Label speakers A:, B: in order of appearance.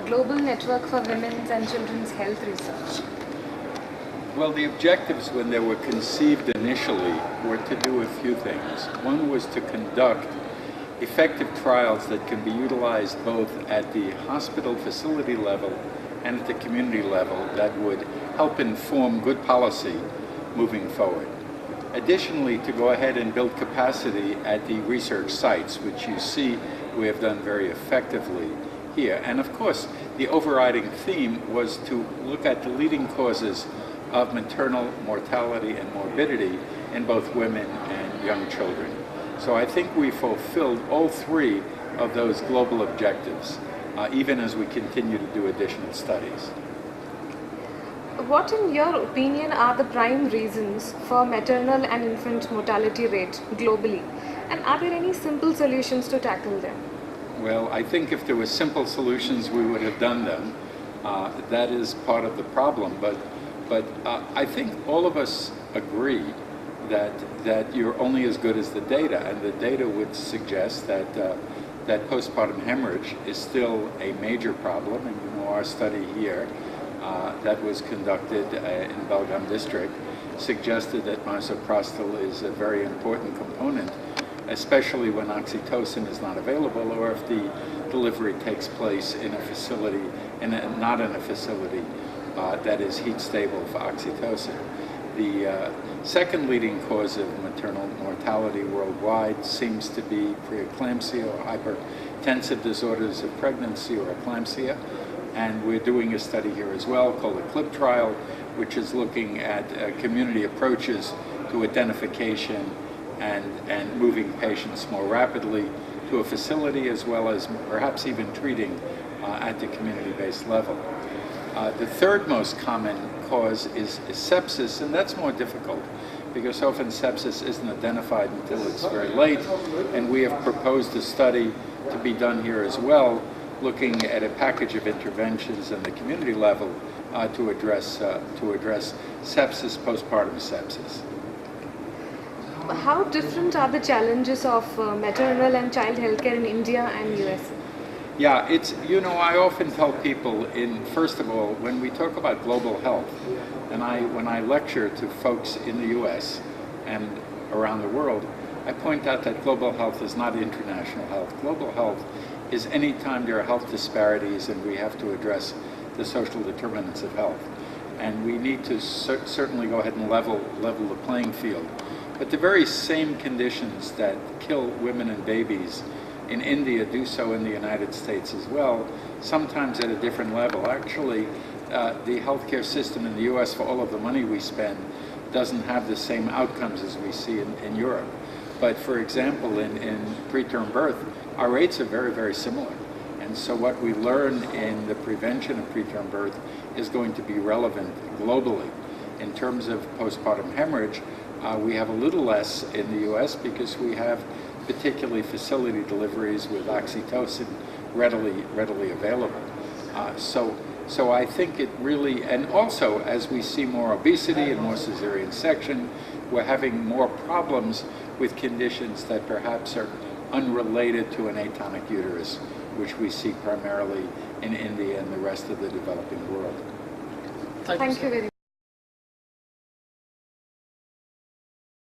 A: Global Network for Women's and Children's Health Research?
B: Well, the objectives when they were conceived initially were to do a few things. One was to conduct effective trials that can be utilized both at the hospital facility level and at the community level that would help inform good policy moving forward. Additionally, to go ahead and build capacity at the research sites, which you see we have done very effectively here. And of course, the overriding theme was to look at the leading causes of maternal mortality and morbidity in both women and young children. So I think we fulfilled all three of those global objectives, even as we continue to do additional studies.
A: What, in your opinion, are the prime reasons for maternal and infant mortality rate globally? And are there any simple solutions to tackle them?
B: Well, I think if there were simple solutions, we would have done them. That is part of the problem. But I think all of us agree that you're only as good as the data, and the data would suggest that postpartum hemorrhage is still a major problem. And you know, our study here that was conducted in Belgaum district suggested that misoprostol is a very important component, especially when oxytocin is not available, or if the delivery takes place in a facility, not in a facility that is heat stable for oxytocin. The second leading cause of maternal mortality worldwide seems to be preeclampsia or hypertensive disorders of pregnancy, or eclampsia. And we're doing a study here as well called the CLIP trial, which is looking at community approaches to identification and moving patients more rapidly to a facility, as well as perhaps even treating at the community-based level. The third most common cause is sepsis, and that's more difficult because often sepsis isn't identified until it's very late, and we have proposed a study to be done here as well, looking at a package of interventions at the community level to address sepsis, postpartum sepsis.
A: How different are the challenges of maternal and child healthcare in India and US?
B: Yeah, it's, you know, I often tell people, first of all, when we talk about global health, and when I lecture to folks in the US and around the world, I point out that global health is not international health. Global health is any time there are health disparities and we have to address the social determinants of health. And we need to certainly go ahead and level the playing field. But the very same conditions that kill women and babies in India do so in the United States as well, sometimes at a different level. Actually, the healthcare system in the US, for all of the money we spend, doesn't have the same outcomes as we see in Europe. But for example, in preterm birth, our rates are very, very similar. And so what we learn in the prevention of preterm birth is going to be relevant globally. In terms of postpartum hemorrhage, we have a little less in the US because we have particularly facility deliveries with oxytocin readily available. So I think it really, and also as we see more obesity and more cesarean section, we're having more problems with conditions that perhaps are unrelated to an atonic uterus, which we see primarily in India and the rest of the developing world.
A: Thank you very much.